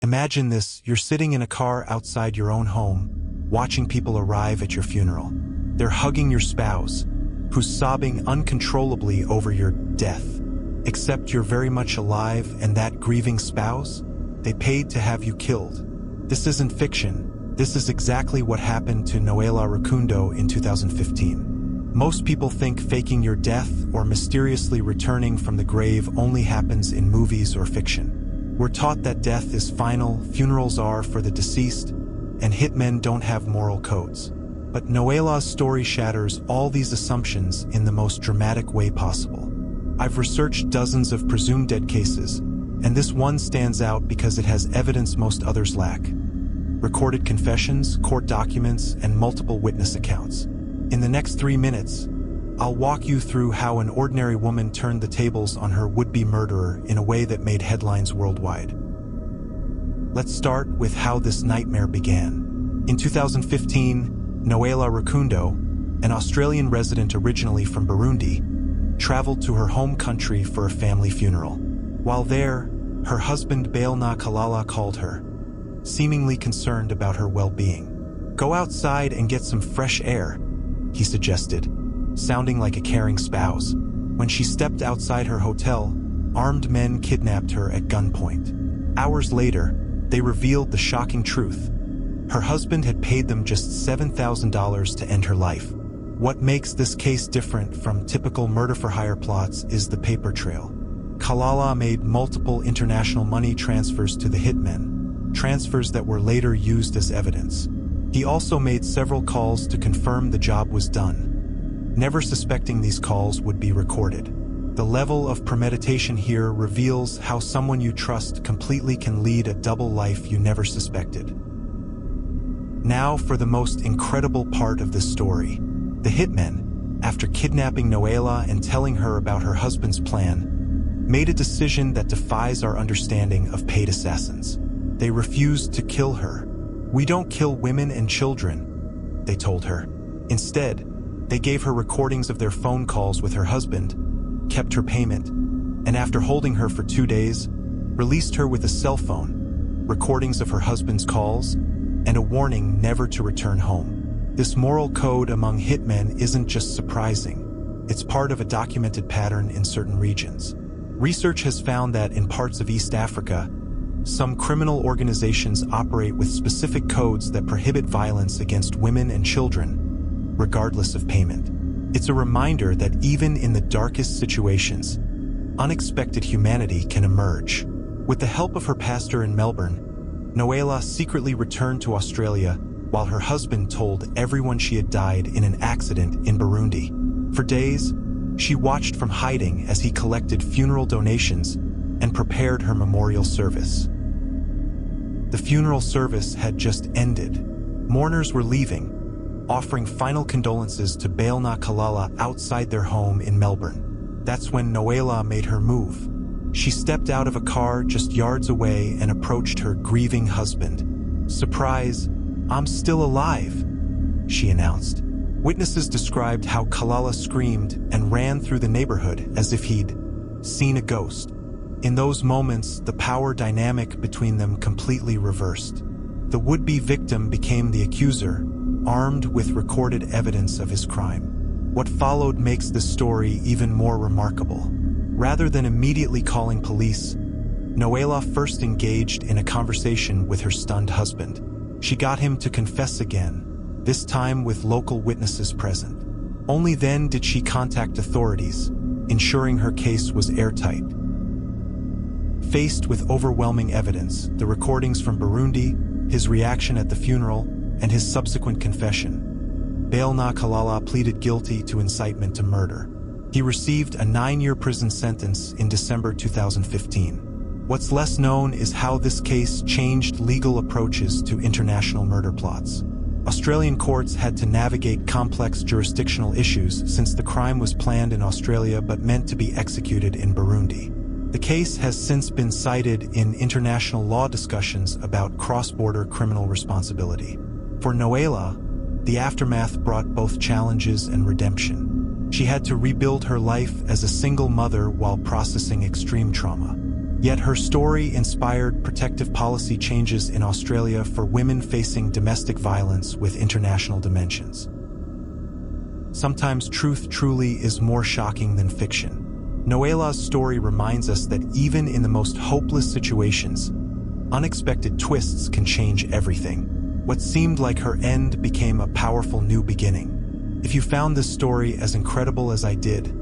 Imagine this: you're sitting in a car outside your own home, watching people arrive at your funeral. They're hugging your spouse, who's sobbing uncontrollably over your death. Except you're very much alive, and that grieving spouse? They paid to have you killed. This isn't fiction. This is exactly what happened to Noela Rukundo in 2015. Most people think faking your death or mysteriously returning from the grave only happens in movies or fiction. We're taught that death is final, funerals are for the deceased, and hitmen don't have moral codes. But Noela's story shatters all these assumptions in the most dramatic way possible. I've researched dozens of presumed dead cases, and this one stands out because it has evidence most others lack. Recorded confessions, court documents, and multiple witness accounts. In the next 3 minutes, I'll walk you through how an ordinary woman turned the tables on her would-be murderer in a way that made headlines worldwide. Let's start with how this nightmare began. In 2015, Noela Rukundo, an Australian resident originally from Burundi, traveled to her home country for a family funeral. While there, her husband Bailna Kalala called her, seemingly concerned about her well-being. "Go outside and get some fresh air," he suggested, sounding like a caring spouse. When she stepped outside her hotel, armed men kidnapped her at gunpoint. Hours later, they revealed the shocking truth. Her husband had paid them just $7,000 to end her life. What makes this case different from typical murder-for-hire plots is the paper trail. Kalala made multiple international money transfers to the hitmen, transfers that were later used as evidence. He also made several calls to confirm the job was done, never suspecting these calls would be recorded. The level of premeditation here reveals how someone you trust completely can lead a double life you never suspected. Now for the most incredible part of this story. The hitmen, after kidnapping Noela and telling her about her husband's plan, made a decision that defies our understanding of paid assassins. They refused to kill her. "We don't kill women and children," they told her. Instead, they gave her recordings of their phone calls with her husband, kept her payment, and after holding her for 2 days, released her with a cell phone, recordings of her husband's calls, and a warning never to return home. This moral code among hitmen isn't just surprising. It's part of a documented pattern in certain regions. Research has found that in parts of East Africa, some criminal organizations operate with specific codes that prohibit violence against women and children, regardless of payment. It's a reminder that even in the darkest situations, unexpected humanity can emerge. With the help of her pastor in Melbourne, Noela secretly returned to Australia while her husband told everyone she had died in an accident in Burundi. For days, she watched from hiding as he collected funeral donations and prepared her memorial service. The funeral service had just ended. Mourners were leaving, offering final condolences to Bailna Kalala outside their home in Melbourne. That's when Noela made her move. She stepped out of a car just yards away and approached her grieving husband. "Surprise, I'm still alive," she announced. Witnesses described how Kalala screamed and ran through the neighborhood as if he'd seen a ghost. In those moments, the power dynamic between them completely reversed. The would-be victim became the accuser, armed with recorded evidence of his crime. What followed makes this story even more remarkable. Rather than immediately calling police, Noela first engaged in a conversation with her stunned husband. She got him to confess again, this time with local witnesses present. Only then did she contact authorities, ensuring her case was airtight. Faced with overwhelming evidence, the recordings from Burundi, his reaction at the funeral, and his subsequent confession, Bailna Kalala pleaded guilty to incitement to murder. He received a 9-year prison sentence in December 2015. What's less known is how this case changed legal approaches to international murder plots. Australian courts had to navigate complex jurisdictional issues since the crime was planned in Australia but meant to be executed in Burundi. The case has since been cited in international law discussions about cross-border criminal responsibility. For Noela, the aftermath brought both challenges and redemption. She had to rebuild her life as a single mother while processing extreme trauma. Yet her story inspired protective policy changes in Australia for women facing domestic violence with international dimensions. Sometimes truth truly is more shocking than fiction. Noela's story reminds us that even in the most hopeless situations, unexpected twists can change everything. What seemed like her end became a powerful new beginning. If you found this story as incredible as I did,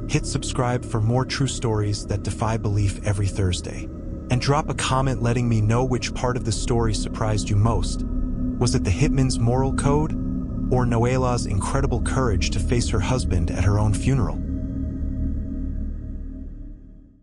hit subscribe for more true stories that defy belief every Thursday. And drop a comment letting me know which part of the story surprised you most. Was it the hitman's moral code, or Noela's incredible courage to face her husband at her own funeral?